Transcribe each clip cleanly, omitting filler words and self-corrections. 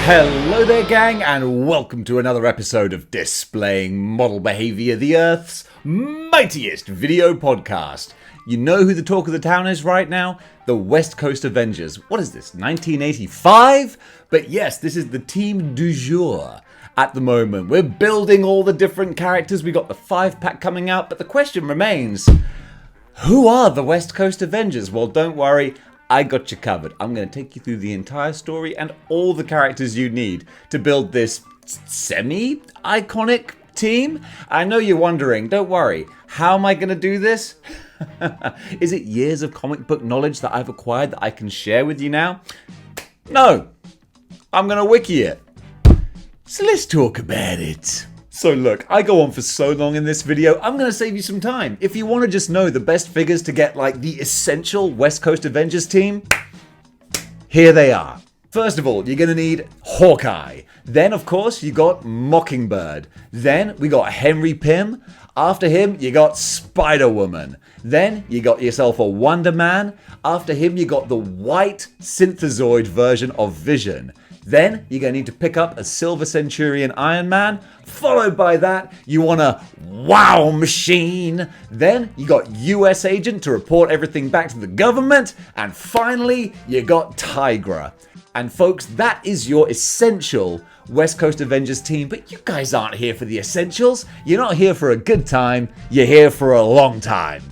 Hello there, gang, and welcome to another episode of Displaying-Model-Behaviour, the Earth's mightiest video podcast. You know who the talk of the town is right now? The West Coast Avengers. What is this, 1985? But yes, this is the team du jour at the moment. We're building all the different characters. We got the 5-pack coming out, but the question remains, who are the West Coast Avengers? Well, don't worry. I got you covered. I'm going to take you through the entire story and all the characters you need to build this semi-iconic team. I know you're wondering, don't worry, how am I going to do this? Is it years of comic book knowledge that I've acquired that I can share with you now? No, I'm going to wiki it. So let's talk about it. So look, I go on for so long in this video, I'm going to save you some time. If you want to just know the best figures to get like the essential West Coast Avengers team, here they are. First of all, you're going to need Hawkeye. Then, of course, you got Mockingbird. Then we got Henry Pym. After him, you got Spider-Woman. Then you got yourself a Wonder Man. After him, you got the white synthezoid version of Vision. Then you're going to need to pick up a Silver Centurion Iron Man. Followed by that, you want a Wow Machine. Then you got US Agent to report everything back to the government. And finally, you got Tigra. And folks, that is your essential West Coast Avengers team. But you guys aren't here for the essentials. You're not here for a good time. You're here for a long time.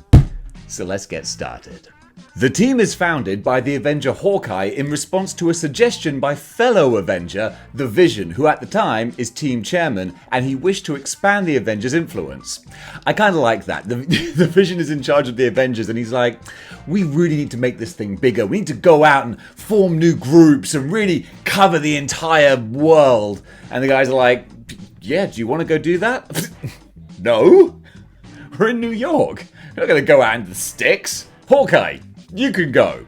So let's get started. The team is founded by the Avenger Hawkeye in response to a suggestion by fellow Avenger, the Vision, who at the time is team chairman, and he wished to expand the Avengers' influence. I kind of like that. The Vision is in charge of the Avengers, and he's like, we really need to make this thing bigger. We need to go out and form new groups and really cover the entire world. And the guys are like, yeah, do you want to go do that? No, we're in New York. We're not going to go out into the sticks. Hawkeye, you can go.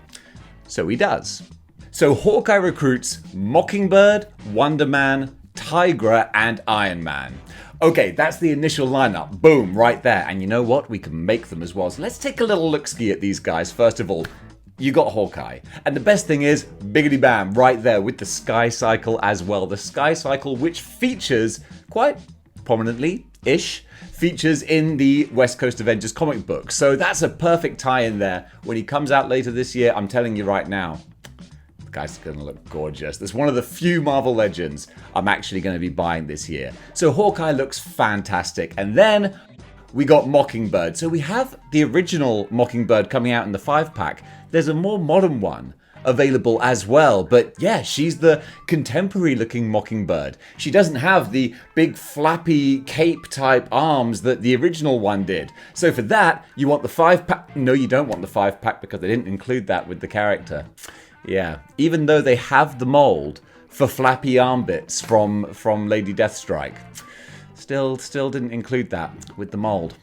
So he does. So Hawkeye recruits Mockingbird, Wonder Man, Tigra, and Iron Man. Okay, that's the initial lineup. Boom, right there. And you know what? We can make them as well. So let's take a little look-ski at these guys. First of all, you got Hawkeye. And the best thing is, biggity bam, right there with the Sky Cycle as well. The Sky Cycle, which features quite prominently-ish, features in the West Coast Avengers comic book. So that's a perfect tie-in there. When he comes out later this year, I'm telling you right now, the guy's going to look gorgeous. That's one of the few Marvel Legends I'm actually going to be buying this year. So Hawkeye looks fantastic. And then we got Mockingbird. So we have the original Mockingbird coming out in the 5-pack. There's a more modern one available as well, but yeah, she's the contemporary looking Mockingbird. She doesn't have the big flappy cape type arms that the original one did. So for that, you want the 5-pack. No, you don't want the 5-pack because they didn't include that with the character. Yeah, even though they have the mold for flappy arm bits from Lady Deathstrike, still didn't include that with the mold.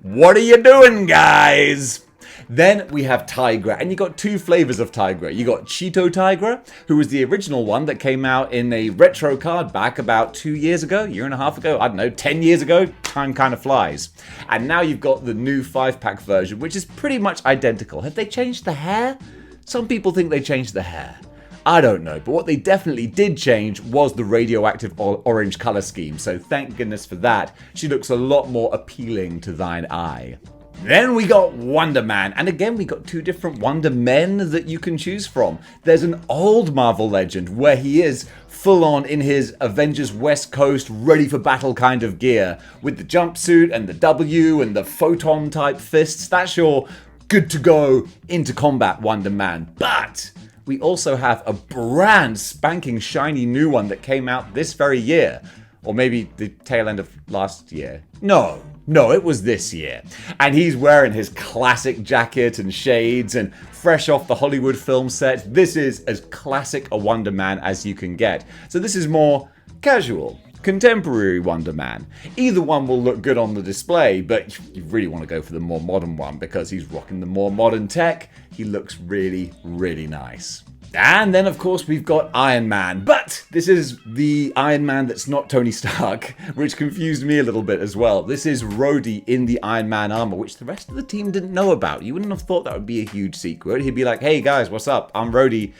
What are you doing, guys? Then we have Tigra, and you got two flavors of Tigra. You got Cheeto Tigra, who was the original one that came out in a retro card back about 2 years ago, year and a half ago, I don't know, 10 years ago. Time kind of flies. And now you've got the new 5-pack version, which is pretty much identical. Have they changed the hair? Some people think they changed the hair. I don't know, but what they definitely did change was the radioactive orange color scheme, so thank goodness for that. She looks a lot more appealing to thine eye. Then we got Wonder Man, and again we got two different Wonder Men that you can choose from. There's an old Marvel Legend where he is full on in his Avengers West Coast ready for battle kind of gear with the jumpsuit and the W and the photon type fists. That's your good to go into combat Wonder Man. But we also have a brand spanking shiny new one that came out this very year. Or maybe the tail end of last year. No, it was this year. And he's wearing his classic jacket and shades and fresh off the Hollywood film set. This is as classic a Wonder Man as you can get. So this is more casual, contemporary Wonder Man. Either one will look good on the display, but you really want to go for the more modern one because he's rocking the more modern tech. He looks really, really nice. And then, of course, we've got Iron Man. But this is the Iron Man that's not Tony Stark, which confused me a little bit as well. This is Rhodey in the Iron Man armor, which the rest of the team didn't know about. You wouldn't have thought that would be a huge secret. He'd be like, hey, guys, what's up? I'm Rhodey.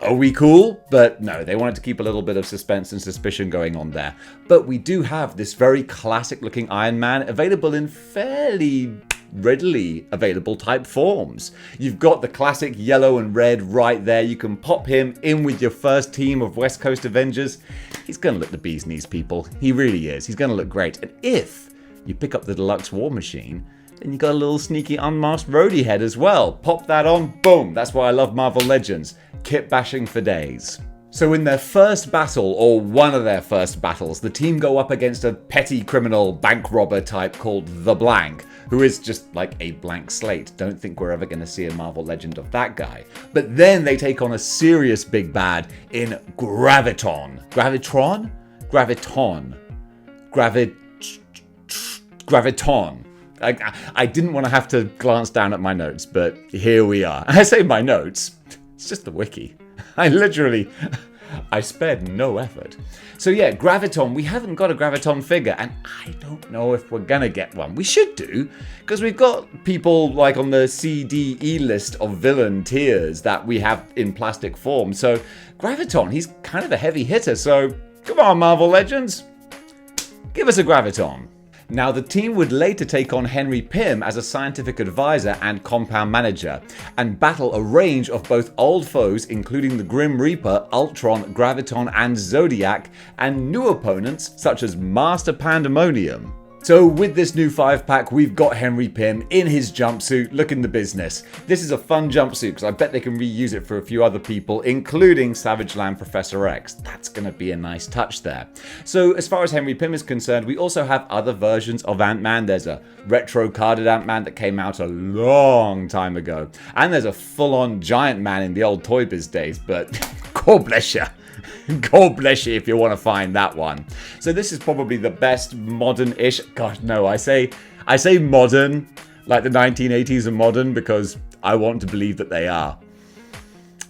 Are we cool? But no, they wanted to keep a little bit of suspense and suspicion going on there. But we do have this very classic looking Iron Man available in fairly readily available type forms. You've got the classic yellow and red right there. You can pop him in with your first team of West Coast Avengers. He's going to look the bee's knees, people. He really is. He's going to look great. And if you pick up the Deluxe War Machine, then you got a little sneaky unmasked roadie head as well. Pop that on, boom. That's why I love Marvel Legends. Kit bashing for days. So in their first battle, or one of their first battles, the team go up against a petty criminal bank robber type called The Blank, who is just like a blank slate. Don't think we're ever going to see a Marvel Legend of that guy. But then they take on a serious big bad in Graviton. Graviton? Graviton. I didn't want to have to glance down at my notes, but here we are. I say my notes, it's just the wiki. I spared no effort. So yeah, Graviton, we haven't got a Graviton figure, and I don't know if we're gonna get one. We should do, because we've got people like on the CDE list of villain tiers that we have in plastic form. So Graviton, he's kind of a heavy hitter, so come on Marvel Legends, give us a Graviton. Now, the team would later take on Henry Pym as a scientific advisor and compound manager, and battle a range of both old foes, including the Grim Reaper, Ultron, Graviton, and Zodiac, and new opponents such as Master Pandemonium. So with this new 5-pack, we've got Henry Pym in his jumpsuit, looking the business. This is a fun jumpsuit because I bet they can reuse it for a few other people, including Savage Land Professor X. That's going to be a nice touch there. So as far as Henry Pym is concerned, we also have other versions of Ant-Man. There's a retro carded Ant-Man that came out a long time ago. And there's a full-on giant man in the old Toy Biz days, but God bless you. God bless you if you want to find that one. So this is probably the best modern-ish, gosh no, I say modern, like the 1980s are modern because I want to believe that they are.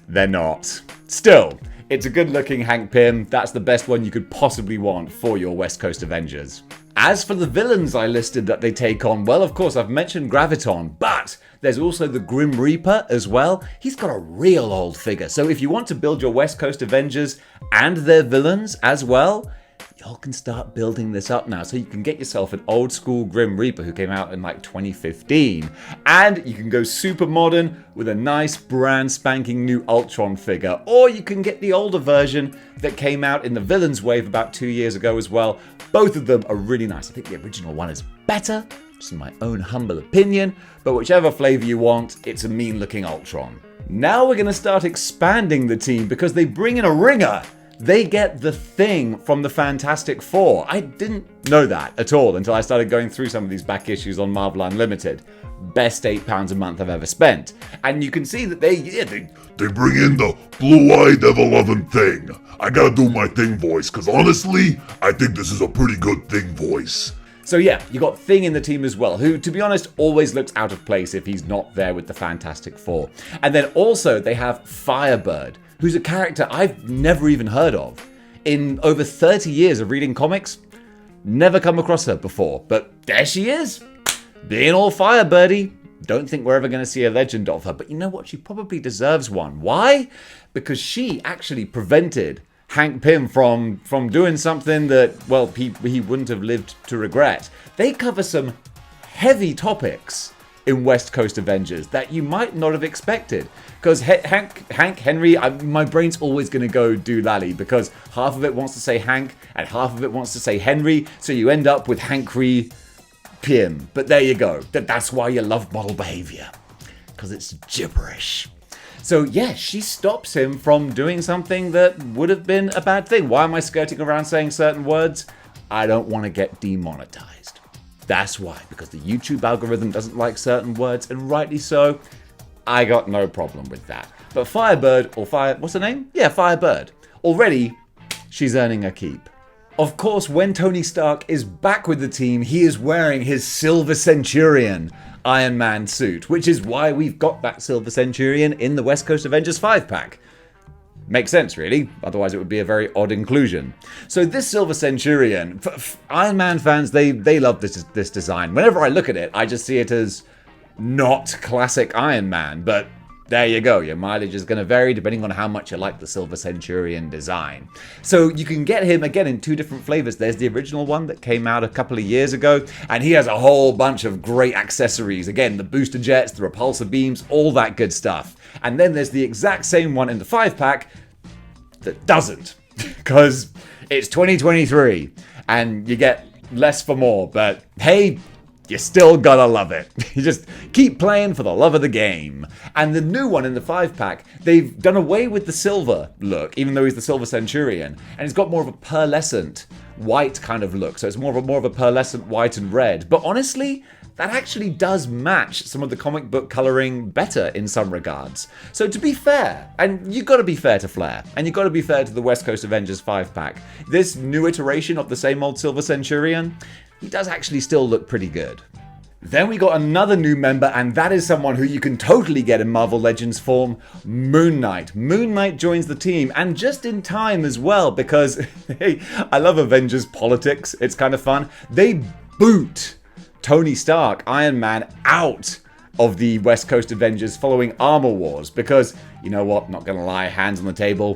They're not. Still, it's a good-looking Hank Pym. That's the best one you could possibly want for your West Coast Avengers. As for the villains I listed that they take on, well, of course, I've mentioned Graviton, but there's also the Grim Reaper as well. He's got a real old figure. So if you want to build your West Coast Avengers and their villains as well, y'all can start building this up now. So you can get yourself an old school Grim Reaper who came out in like 2015. And you can go super modern with a nice brand spanking new Ultron figure. Or you can get the older version that came out in the Villains Wave about 2 years ago as well. Both of them are really nice. I think the original one is better, just in my own humble opinion. But whichever flavor you want, it's a mean looking Ultron. Now we're going to start expanding the team because they bring in a ringer. They get the Thing from the Fantastic Four. I didn't know that at all until I started going through some of these back issues on Marvel Unlimited. Best £8 a month I've ever spent. And you can see that they bring in the blue-eyed ever-loving Thing. I gotta do my Thing voice, because honestly, I think this is a pretty good Thing voice. So yeah, you got Thing in the team as well, who, to be honest, always looks out of place if he's not there with the Fantastic Four. And then also they have Firebird, who's a character I've never even heard of. In over 30 years of reading comics, never come across her before, but there she is, being all Firebirdy. Don't think we're ever going to see a legend of her, but you know what? She probably deserves one. Why? Because she actually prevented Hank Pym from doing something that, well, he wouldn't have lived to regret. They cover some heavy topics in West Coast Avengers that you might not have expected. Because Henry, my brain's always going to go doolally because half of it wants to say Hank and half of it wants to say Henry, so you end up with Hankry Pym. But there you go. That's why you love model behavior, because it's gibberish. So yeah, she stops him from doing something that would have been a bad thing. Why am I skirting around saying certain words? I don't want to get demonetized. That's why, because the YouTube algorithm doesn't like certain words, and rightly so. I got no problem with that. But Firebird, or what's her name? Yeah, Firebird. Already, she's earning a keep. Of course, when Tony Stark is back with the team, he is wearing his Silver Centurion Iron Man suit, which is why we've got that Silver Centurion in the West Coast Avengers 5-pack. Makes sense, really. Otherwise, it would be a very odd inclusion. So this Silver Centurion, Iron Man fans, they love this design. Whenever I look at it, I just see it as not classic Iron Man, but there you go. Your mileage is going to vary depending on how much you like the Silver Centurion design. So you can get him again in 2 different flavors. There's the original one that came out a couple of years ago, and he has a whole bunch of great accessories. Again, the booster jets, the repulsor beams, all that good stuff. And then there's the exact same one in the 5-pack that doesn't, because it's 2023 and you get less for more. But hey, you still gotta love it. You just keep playing for the love of the game. And the new one in the 5-pack, they've done away with the silver look, even though he's the Silver Centurion. And it's got more of a pearlescent white kind of look. So it's more of a pearlescent white and red. But honestly, that actually does match some of the comic book coloring better in some regards. So to be fair, and you gotta be fair to Flair, and you gotta be fair to the West Coast Avengers 5-pack, this new iteration of the same old Silver Centurion, he does actually still look pretty good. Then we got another new member, and that is someone who you can totally get in Marvel Legends form, Moon Knight. Moon Knight joins the team, and just in time as well, because, hey, I love Avengers politics, it's kind of fun. They boot Tony Stark, Iron Man, out of the West Coast Avengers following Armor Wars, because, you know what, not gonna lie, hands on the table,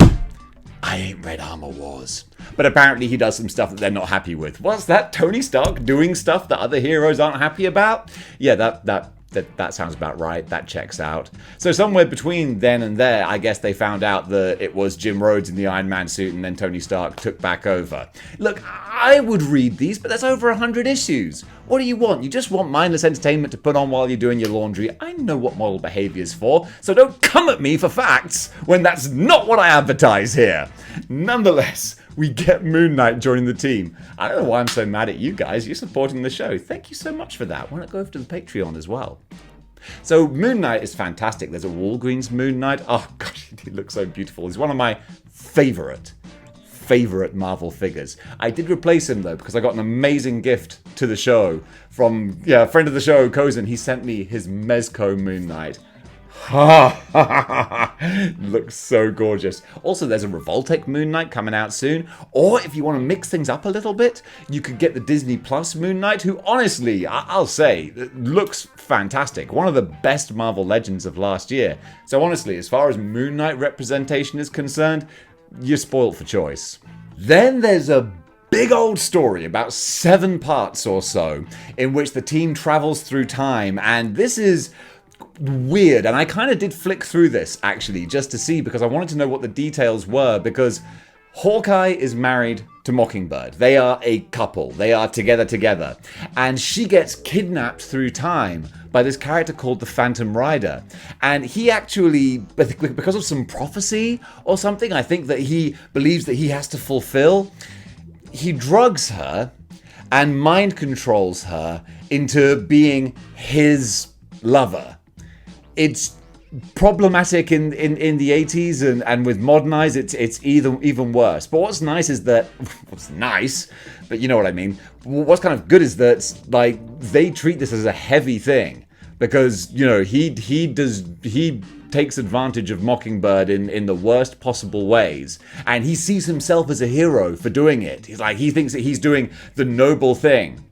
I ain't read Armor Wars. But apparently he does some stuff that they're not happy with. What's that? Tony Stark doing stuff that other heroes aren't happy about? Yeah, that sounds about right. That checks out. So somewhere between then and there, I guess they found out that it was Jim Rhodes in the Iron Man suit and then Tony Stark took back over. Look, I would read these, but that's over 100 issues. What do you want? You just want mindless entertainment to put on while you're doing your laundry. I know what model behavior is for, so don't come at me for facts when that's not what I advertise here. Nonetheless, we get Moon Knight joining the team. I don't know why I'm so mad at you guys. You're supporting the show. Thank you so much for that. Why not go over to the Patreon as well? So Moon Knight is fantastic. There's a Walgreens Moon Knight. Oh gosh, he looks so beautiful. He's one of my favorite Marvel figures. I did replace him though, because I got an amazing gift to the show from a friend of the show, Kozin. He sent me his Mezco Moon Knight. Looks so gorgeous. Also, there's a Revoltech Moon Knight coming out soon. Or if you want to mix things up a little bit, you could get the Disney Plus Moon Knight, who honestly, I'll say, looks fantastic. One of the best Marvel Legends of last year. So honestly, as far as Moon Knight representation is concerned, you're spoiled for choice. Then there's a big old story about 7 parts or so in which the team travels through time, and this is weird, and I kind of did flick through this actually just to see, because I wanted to know what the details were, because Hawkeye is married to Mockingbird. They are a couple. They are together. And she gets kidnapped through time by this character called the Phantom Rider. And he actually, because of some prophecy or something, I think that he believes that he has to fulfill, he drugs her and mind controls her into being his lover. It's problematic in the 80s, and with modern eyes it's even worse. But what's nice is that, what's nice, but you know what I mean, what's kind of good is that, like, they treat this as a heavy thing, because, you know, he takes advantage of Mockingbird in the worst possible ways, and he sees himself as a hero for doing it. He thinks that he's doing the noble thing.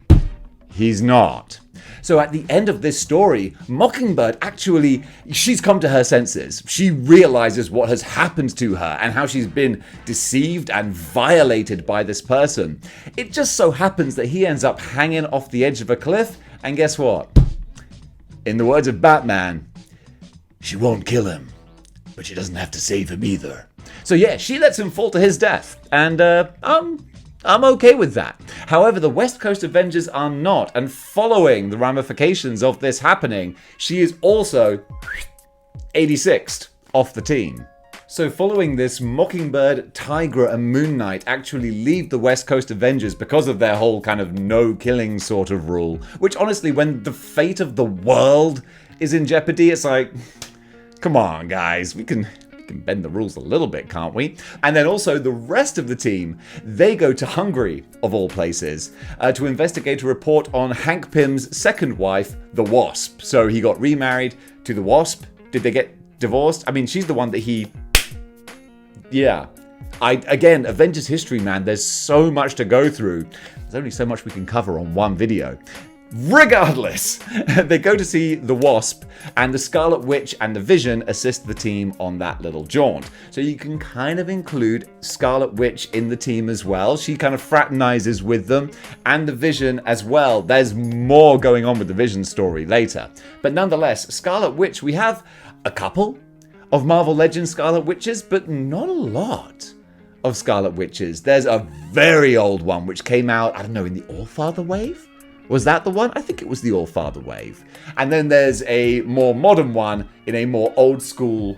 He's not. So at the end of this story, Mockingbird actually, she's come to her senses. She realizes what has happened to her and how she's been deceived and violated by this person. It just so happens that he ends up hanging off the edge of a cliff, and guess what? In the words of Batman, she won't kill him, but she doesn't have to save him either. So yeah, she lets him fall to his death, and I'm okay with that. However, the West Coast Avengers are not, and following the ramifications of this happening, she is also 86th off the team. So following this, Mockingbird, Tigra, and Moon Knight actually leave the West Coast Avengers because of their whole kind of no-killing sort of rule, which honestly, when the fate of the world is in jeopardy, it's like, come on guys, we can bend the rules a little bit, can't we? And then also the rest of the team, they go to Hungary, of all places, to investigate a report on Hank Pym's second wife, the Wasp. So he got remarried to the Wasp. Did they get divorced? I mean, she's the one that he... Yeah. Again, Avengers history, man, there's so much to go through. There's only so much we can cover on one video. Regardless, they go to see the Wasp, and the Scarlet Witch and the Vision assist the team on that little jaunt. So you can kind of include Scarlet Witch in the team as well. She kind of fraternizes with them, and the Vision as well. There's more going on with the Vision story later. But nonetheless, Scarlet Witch, we have a couple of Marvel Legends Scarlet Witches, but not a lot of Scarlet Witches. There's a very old one which came out, I don't know, in the All-Father wave? Was that the one? I think it was the All-Father wave. And then there's a more modern one in a more old-school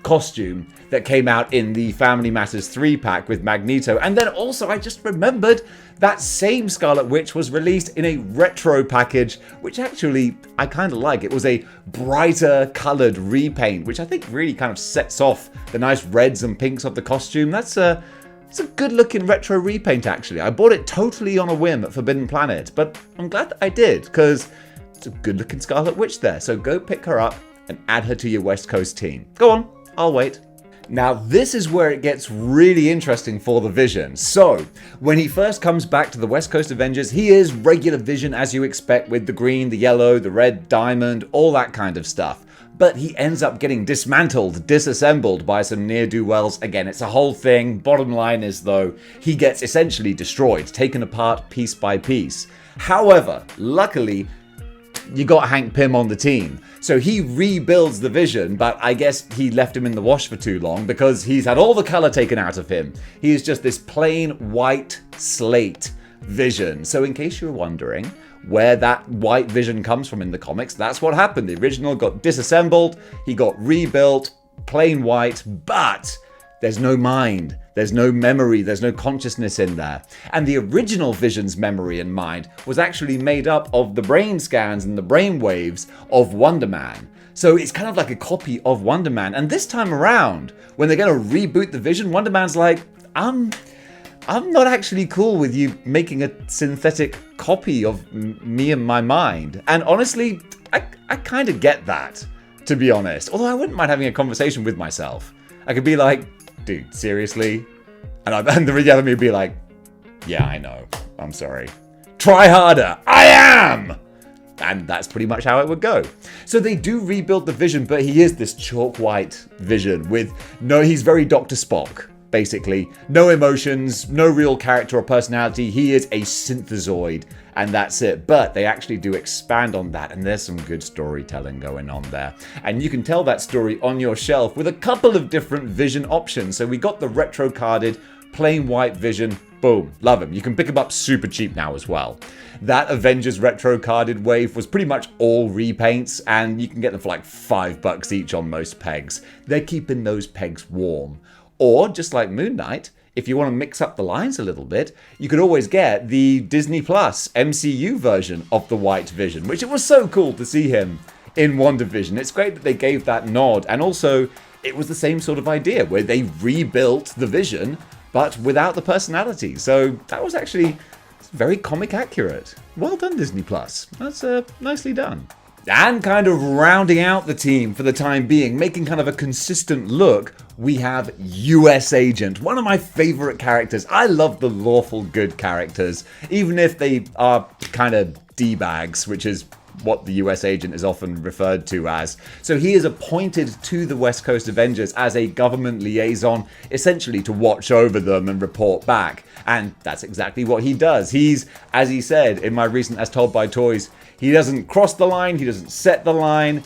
costume that came out in the Family Matters 3-pack with Magneto. And then also, I just remembered that same Scarlet Witch was released in a retro package, which actually I kind of like. It was a brighter coloured repaint, which I think really kind of sets off the nice reds and pinks of the costume. It's a good-looking retro repaint, actually. I bought it totally on a whim at Forbidden Planet, but I'm glad that I did, because it's a good-looking Scarlet Witch there. So go pick her up and add her to your West Coast team. Go on, I'll wait. Now, this is where it gets really interesting for the Vision. So, when he first comes back to the West Coast Avengers, he is regular Vision as you expect, with the green, the yellow, the red diamond, all that kind of stuff. But he ends up getting dismantled, disassembled by some ne'er-do-wells. Again, it's a whole thing. Bottom line is, though, he gets essentially destroyed, taken apart piece by piece. However, luckily, you got Hank Pym on the team. So he rebuilds the Vision, but I guess he left him in the wash for too long because he's had all the color taken out of him. He is just this plain white slate Vision. So in case you're wondering where that white Vision comes from in the comics, that's what happened. The original got disassembled, he got rebuilt, plain white, but there's no mind, there's no memory, there's no consciousness in there. And the original Vision's memory and mind was actually made up of the brain scans and the brain waves of Wonder Man. So it's kind of like a copy of Wonder Man. And this time around, when they're going to reboot the Vision, Wonder Man's like, I'm not actually cool with you making a synthetic copy of me and my mind. And honestly, I kind of get that, to be honest. Although I wouldn't mind having a conversation with myself. I could be like, dude, seriously? And the reality would be like, yeah, I know. I'm sorry. Try harder. I am! And that's pretty much how it would go. So they do rebuild the Vision, but he is this chalk white Vision with he's very Dr. Spock. Basically, no emotions, no real character or personality. He is a synthezoid, and that's it. But they actually do expand on that, and there's some good storytelling going on there. And you can tell that story on your shelf with a couple of different Vision options. So we got the retro carded, plain white Vision. Boom, love him. You can pick him up super cheap now as well. That Avengers retro carded wave was pretty much all repaints, and you can get them for like $5 each on most pegs. They're keeping those pegs warm. Or, just like Moon Knight, if you want to mix up the lines a little bit, you could always get the Disney Plus MCU version of the White Vision, which it was so cool to see him in WandaVision. It's great that they gave that nod, and also, it was the same sort of idea, where they rebuilt the Vision, but without the personality. So that was actually very comic accurate. Well done, Disney Plus. That's nicely done. And kind of rounding out the team for the time being, making kind of a consistent look, we have US Agent, one of my favorite characters. I love the lawful good characters, even if they are kind of D-bags, which is what the US Agent is often referred to as. So he is appointed to the West Coast Avengers as a government liaison, essentially to watch over them and report back. And that's exactly what he does. He's, as he said in my recent As Told by Toys, he doesn't cross the line, he doesn't set the line,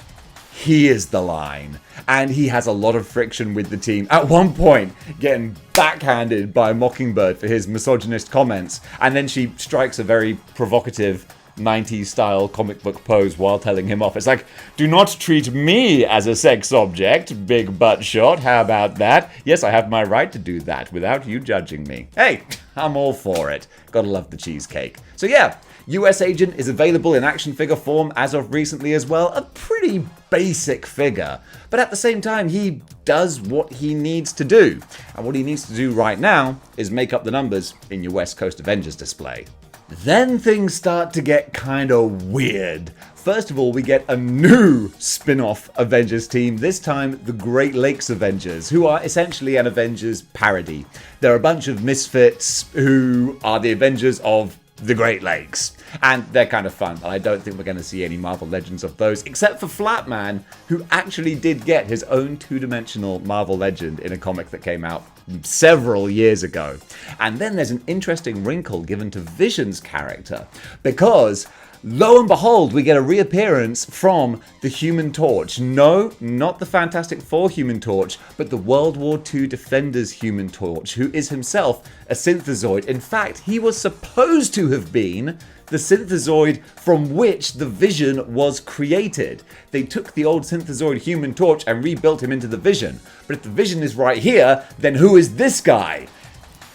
he is the line. And he has a lot of friction with the team. At one point, getting backhanded by Mockingbird for his misogynist comments, and then she strikes a very provocative 90s style comic book pose while telling him off. It's like, do not treat me as a sex object, big butt shot. How about that? Yes, I have my right to do that without you judging me. Hey, I'm all for it. Gotta love the cheesecake. So yeah, US Agent is available in action figure form as of recently as well. A pretty basic figure, but at the same time, he does what he needs to do. And what he needs to do right now is make up the numbers in your West Coast Avengers display. Then things start to get kind of weird. First of all, we get a new spin-off Avengers team, this time the Great Lakes Avengers, who are essentially an Avengers parody. They're a bunch of misfits who are the Avengers of the Great Lakes. And they're kind of fun, but I don't think we're going to see any Marvel Legends of those, except for Flatman, who actually did get his own two-dimensional Marvel Legend in a comic that came out several years ago. And then there's an interesting wrinkle given to Vision's character, because lo and behold, we get a reappearance from the Human Torch. No, not the Fantastic Four Human Torch, but the World War II Defenders Human Torch, who is himself a synthezoid. In fact, he was supposed to have been the synthezoid from which the Vision was created. They took the old synthezoid Human Torch and rebuilt him into the Vision. But if the Vision is right here, then who is this guy?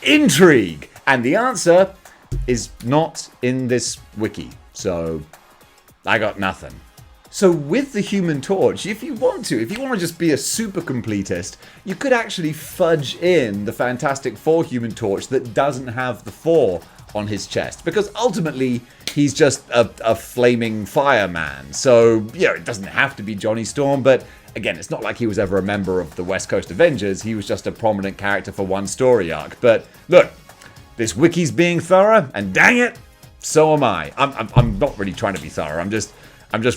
Intrigue! And the answer is not in this wiki. So, I got nothing. So with the Human Torch, if you want to just be a super completist, you could actually fudge in the Fantastic Four Human Torch that doesn't have the 4 on his chest. Because ultimately, he's just a flaming fireman. So, yeah, it doesn't have to be Johnny Storm, but again, it's not like he was ever a member of the West Coast Avengers. He was just a prominent character for one story arc. But look, this wiki's being thorough, and dang it, so am I. I'm not really trying to be thorough. I'm just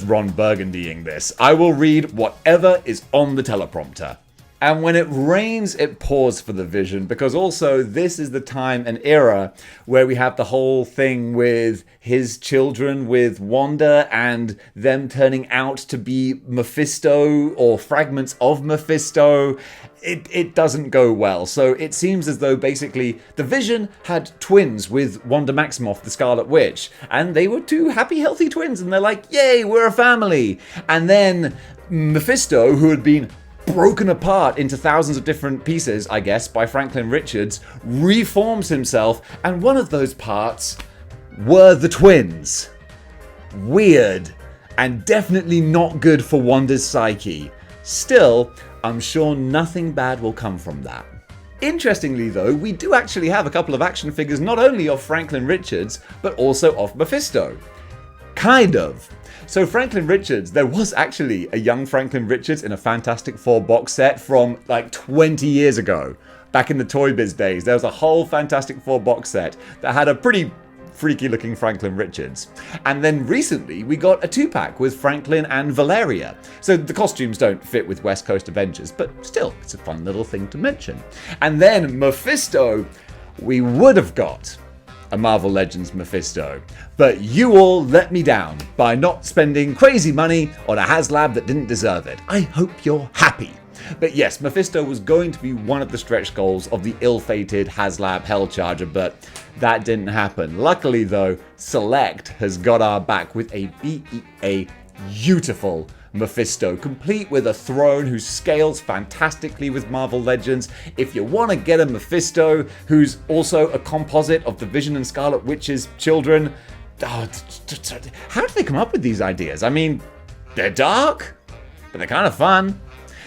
Ron Burgundying this. I will read whatever is on the teleprompter. And when it rains, it pours for the Vision, because also this is the time and era where we have the whole thing with his children with Wanda and them turning out to be Mephisto or fragments of Mephisto. It doesn't go well. So it seems as though basically the Vision had twins with Wanda Maximoff, the Scarlet Witch, and they were two happy, healthy twins, and they're like, yay, we're a family. And then Mephisto, who had been broken apart into thousands of different pieces, I guess, by Franklin Richards, reforms himself, and one of those parts were the twins. Weird, and definitely not good for Wanda's psyche. Still, I'm sure nothing bad will come from that. Interestingly though, we do actually have a couple of action figures not only of Franklin Richards, but also of Mephisto. Kind of. So Franklin Richards, there was actually a young Franklin Richards in a Fantastic Four box set from like 20 years ago. Back in the Toy Biz days, there was a whole Fantastic Four box set that had a pretty freaky looking Franklin Richards. And then recently we got a 2-pack with Franklin and Valeria. So the costumes don't fit with West Coast Avengers, but still, it's a fun little thing to mention. And then Mephisto, we would have got a Marvel Legends Mephisto, but you all let me down by not spending crazy money on a HasLab that didn't deserve it. I hope you're happy. But yes, Mephisto was going to be one of the stretch goals of the ill-fated HasLab Hellcharger, but that didn't happen. Luckily though, Select has got our back with a beautiful Mephisto, complete with a throne who scales fantastically with Marvel Legends. If you want to get a Mephisto who's also a composite of the Vision and Scarlet Witch's children, how do they come up with these ideas? I mean, they're dark, but they're kind of fun.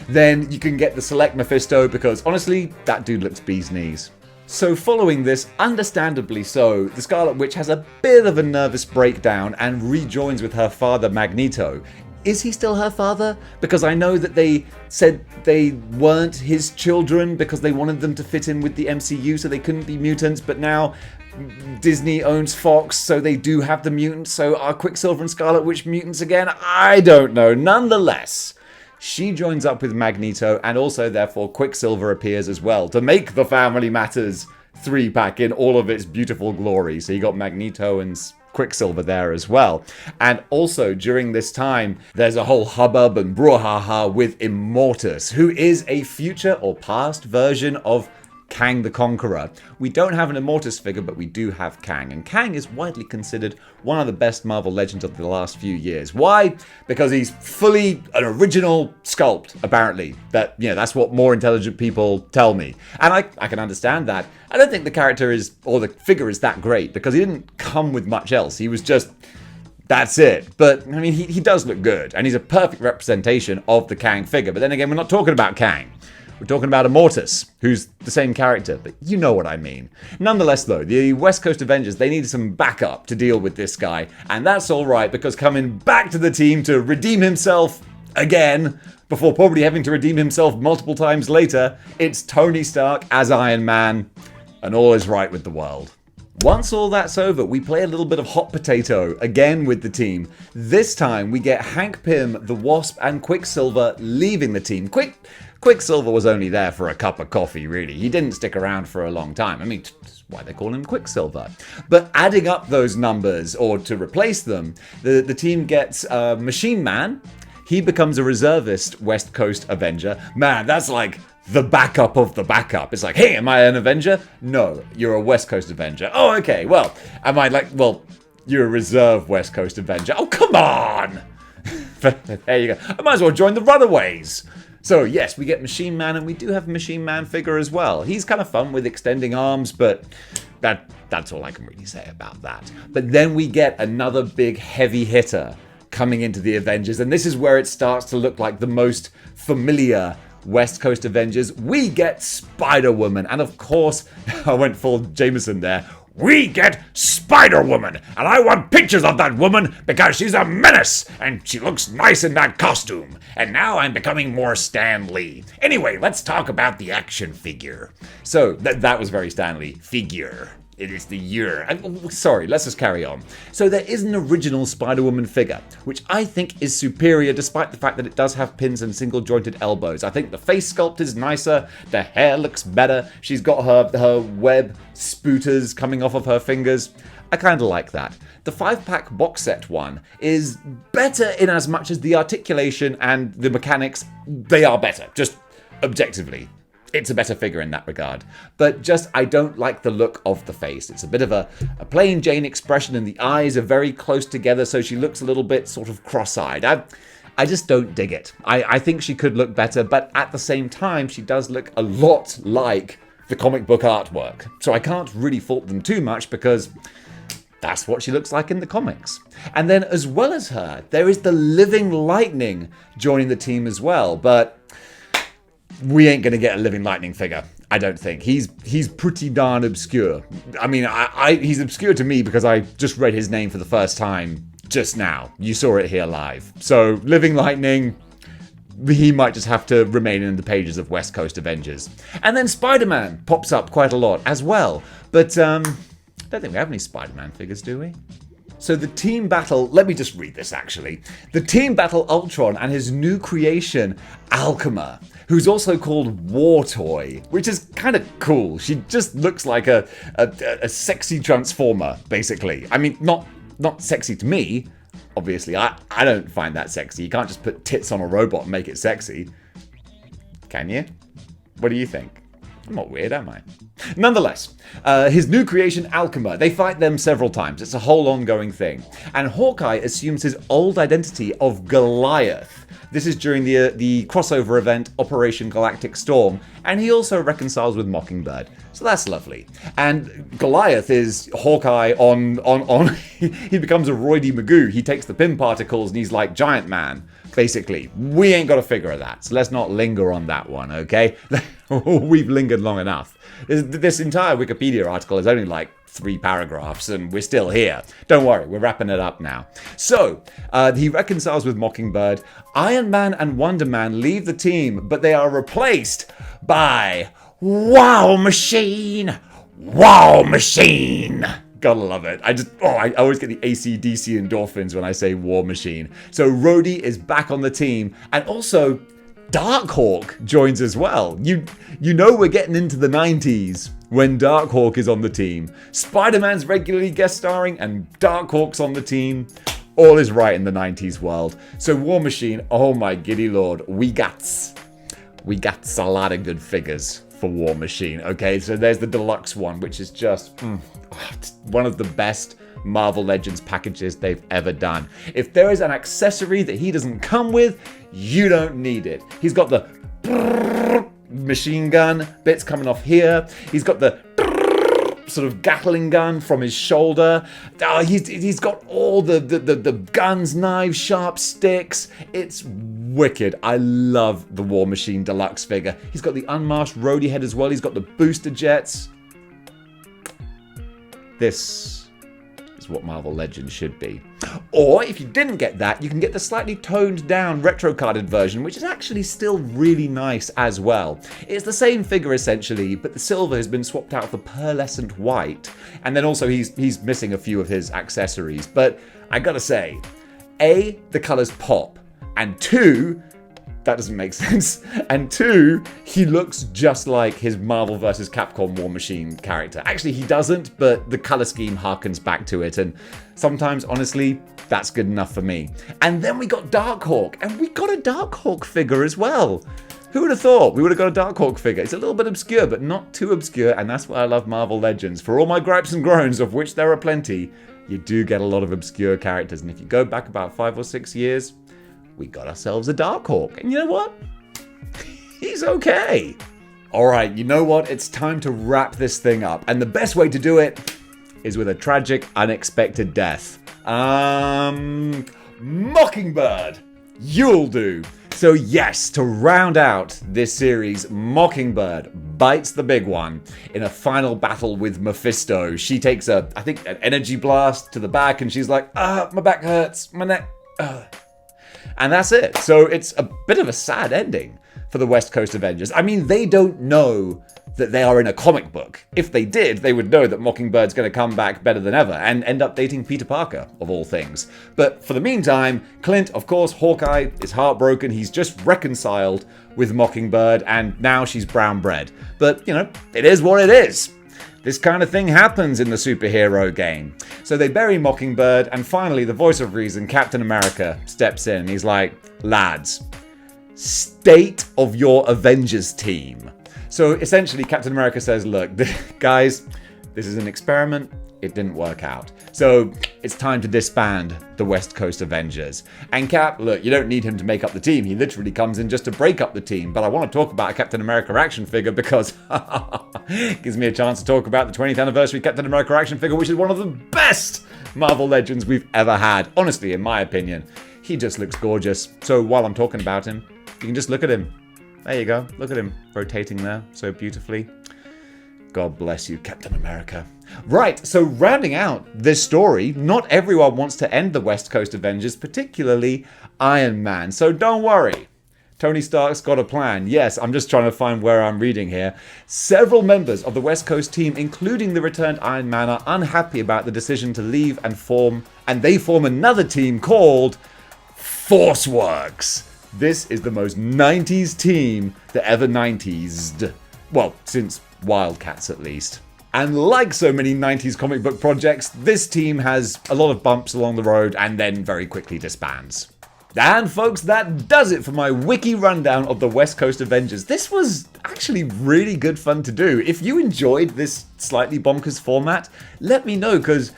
Then you can get the Select Mephisto, because honestly, that dude looks bee's knees. So following this, understandably so, the Scarlet Witch has a bit of a nervous breakdown and rejoins with her father Magneto. Is he still her father? Because I know that they said they weren't his children because they wanted them to fit in with the MCU so they couldn't be mutants, but now Disney owns Fox, so they do have the mutants, so are Quicksilver and Scarlet Witch mutants again? I don't know. Nonetheless, she joins up with Magneto, and also therefore Quicksilver appears as well to make the Family Matters 3-pack in all of its beautiful glory. So you got Magneto and Quicksilver there as well. And also during this time, there's a whole hubbub and brouhaha with Immortus, who is a future or past version of Kang the Conqueror. We don't have an Immortus figure, but we do have Kang. And Kang is widely considered one of the best Marvel Legends of the last few years. Why? Because he's fully an original sculpt, apparently. That's what more intelligent people tell me. And I can understand that. I don't think the character is, or the figure is that great, because he didn't come with much else. He was just, that's it. But, I mean, he does look good. And he's a perfect representation of the Kang figure. But then again, we're not talking about Kang. We're talking about Immortus, who's the same character, but you know what I mean. Nonetheless though, the West Coast Avengers, they needed some backup to deal with this guy, and that's alright, because coming back to the team to redeem himself again, before probably having to redeem himself multiple times later, it's Tony Stark as Iron Man, and all is right with the world. Once all that's over, we play a little bit of hot potato again with the team. This time we get Hank Pym, the Wasp, and Quicksilver leaving the team. Quicksilver was only there for a cup of coffee, really. He didn't stick around for a long time. I mean, that's why they call him Quicksilver. But adding up those numbers, or to replace them, the team gets Machine Man. He becomes a reservist West Coast Avenger. Man, that's like the backup of the backup. It's like, hey, am I an Avenger? No, you're a West Coast Avenger. Oh, okay, well, am I like, well, you're a reserve West Coast Avenger. Oh, come on! There you go. I might as well join the Runaways. So, yes, we get Machine Man, and we do have a Machine Man figure as well. He's kind of fun with extending arms, but that's all I can really say about that. But then we get another big heavy hitter coming into the Avengers, and this is where it starts to look like the most familiar West Coast Avengers. We get Spider-Woman, and of course, I went full Jameson there. We get Spider-Woman, and I want pictures of that woman because she's a menace, and she looks nice in that costume. And now I'm becoming more Stan Lee. Anyway, let's talk about the action figure. So, that was very Stan Lee. Figure. It is the year. Sorry, let's just carry on. So there is an original Spider-Woman figure, which I think is superior despite the fact that it does have pins and single-jointed elbows. I think the face sculpt is nicer, the hair looks better, she's got her web spooters coming off of her fingers. I kind of like that. The 5-pack box set one is better in as much as the articulation and the mechanics, they are better, just objectively. It's a better figure in that regard. But just, I don't like the look of the face. It's a bit of a plain Jane expression, and the eyes are very close together, so she looks a little bit sort of cross-eyed. I just don't dig it. I think she could look better, but at the same time, she does look a lot like the comic book artwork. So I can't really fault them too much because that's what she looks like in the comics. And then as well as her, there is the Living Lightning joining the team as well, but we ain't gonna get a Living Lightning figure, I don't think. He's pretty darn obscure. I mean, he's obscure to me because I just read his name for the first time just now. You saw it here live. So, Living Lightning, he might just have to remain in the pages of West Coast Avengers. And then Spider-Man pops up quite a lot as well. But, I don't think we have any Spider-Man figures, do we? So the team battle, let me just read this actually. The team battle Ultron and his new creation, Alchema, who's also called War Toy, which is kind of cool. She just looks like a sexy transformer, basically. I mean, not sexy to me, obviously. I don't find that sexy. You can't just put tits on a robot and make it sexy. Can you? What do you think? I'm not weird, am I? Nonetheless, his new creation, Alchema, they fight them several times. It's a whole ongoing thing. And Hawkeye assumes his old identity of Goliath. This is during the crossover event, Operation Galactic Storm, and he also reconciles with Mockingbird. So that's lovely. And Goliath is Hawkeye on he becomes a Roy D. Magoo. He takes the Pym particles and he's like Giant Man. Basically, we ain't got a figure of that, so let's not linger on that one, okay? We've lingered long enough. This entire Wikipedia article is only like 3 paragraphs, and we're still here. Don't worry, we're wrapping it up now. So, he reconciles with Mockingbird. Iron Man and Wonder Man leave the team, but they are replaced by Wow Machine! Wow Machine! Gotta love it. I always get the AC/DC endorphins when I say War Machine. So Rhodey is back on the team, and also Darkhawk joins as well. You know we're getting into the 90s when Darkhawk is on the team. Spider-Man's regularly guest starring, and Darkhawk's on the team. All is right in the 90s world. So War Machine, oh my giddy lord, we got a lot of good figures for War Machine. Okay, so there's the deluxe one, which is just one of the best Marvel Legends packages they've ever done. If there is an accessory that he doesn't come with, you don't need it. He's got the machine gun bits coming off here. He's got the sort of Gatling gun from his shoulder. He's got all the guns, knives, sharp sticks. It's wicked. I love the War Machine deluxe figure. He's got the unmasked Rhodey head as well. He's got the booster jets. This is what Marvel Legends should be. Or, if you didn't get that, you can get the slightly toned down retro-carded version, which is actually still really nice as well. It's the same figure essentially, but the silver has been swapped out for pearlescent white, and then also he's missing a few of his accessories. But I gotta say, A, the colours pop, and 2, that doesn't make sense. And 2, he looks just like his Marvel vs. Capcom War Machine character. Actually, he doesn't, but the color scheme harkens back to it. And sometimes, honestly, that's good enough for me. And then we got Darkhawk, and we got a Darkhawk figure as well. Who would have thought we would have got a Darkhawk figure? It's a little bit obscure, but not too obscure, and that's why I love Marvel Legends. For all my gripes and groans, of which there are plenty, you do get a lot of obscure characters. And if you go back about 5 or 6 years, we got ourselves a Darkhawk. And you know what? He's okay. Alright, you know what? It's time to wrap this thing up. And the best way to do it is with a tragic, unexpected death. Mockingbird. You'll do. So yes, to round out this series, Mockingbird bites the big one in a final battle with Mephisto. She takes I think an energy blast to the back and she's like, my back hurts, my neck, And that's it. So it's a bit of a sad ending for the West Coast Avengers. I mean, they don't know that they are in a comic book. If they did, they would know that Mockingbird's going to come back better than ever and end up dating Peter Parker, of all things. But for the meantime, Clint, of course, Hawkeye, is heartbroken. He's just reconciled with Mockingbird, and now she's brown bread. But, you know, it is what it is. This kind of thing happens in the superhero game. So they bury Mockingbird, and finally the voice of reason, Captain America, steps in. He's like, lads, state of your Avengers team. So essentially Captain America says, look, guys, this is an experiment. It didn't work out. So it's time to disband the West Coast Avengers. And Cap, look, you don't need him to make up the team. He literally comes in just to break up the team. But I want to talk about a Captain America action figure because it gives me a chance to talk about the 20th anniversary Captain America action figure, which is one of the best Marvel Legends we've ever had. Honestly, in my opinion, he just looks gorgeous. So while I'm talking about him, you can just look at him. There you go. Look at him rotating there so beautifully. God bless you, Captain America. Right, so rounding out this story, not everyone wants to end the West Coast Avengers, particularly Iron Man. So don't worry. Tony Stark's got a plan. Yes, I'm just trying to find where I'm reading here. Several members of the West Coast team, including the returned Iron Man, are unhappy about the decision to leave and they form another team called Forceworks. This is the most 90s team that ever 90s'd. Well, since Wildcats at least. And like so many 90s comic book projects, this team has a lot of bumps along the road and then very quickly disbands. And folks, that does it for my wiki rundown of the West Coast Avengers. This was actually really good fun to do. If you enjoyed this slightly bonkers format, let me know, because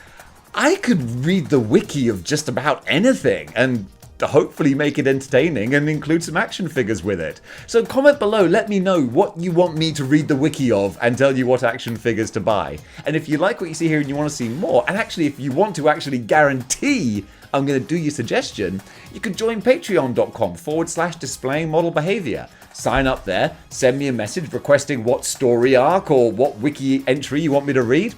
I could read the wiki of just about anything and hopefully make it entertaining and include some action figures with it. So comment below, let me know what you want me to read the wiki of and tell you what action figures to buy. And if you like what you see here and you want to see more, and actually if you want to actually guarantee I'm going to do your suggestion, you could join patreon.com/displaying-model-behaviour. Sign up there, send me a message requesting what story arc or what wiki entry you want me to read.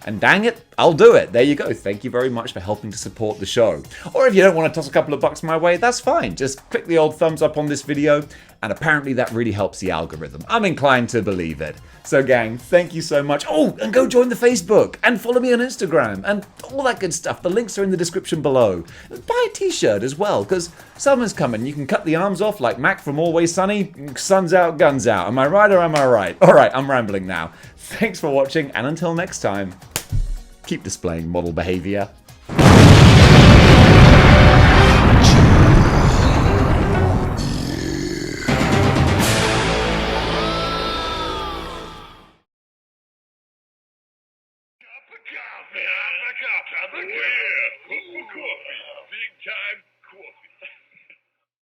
And dang it, I'll do it. There you go. Thank you very much for helping to support the show. Or if you don't want to toss a couple of bucks my way, that's fine. Just click the old thumbs up on this video, and apparently that really helps the algorithm. I'm inclined to believe it. So gang, thank you so much. Oh, and go join the Facebook, and follow me on Instagram, and all that good stuff. The links are in the description below. Buy a t-shirt as well, because summer's coming. You can cut the arms off like Mac from Always Sunny. Sun's out, guns out. Am I right or am I right? All right, I'm rambling now. Thanks for watching, and until next time, keep displaying model behavior. Cup of coffee.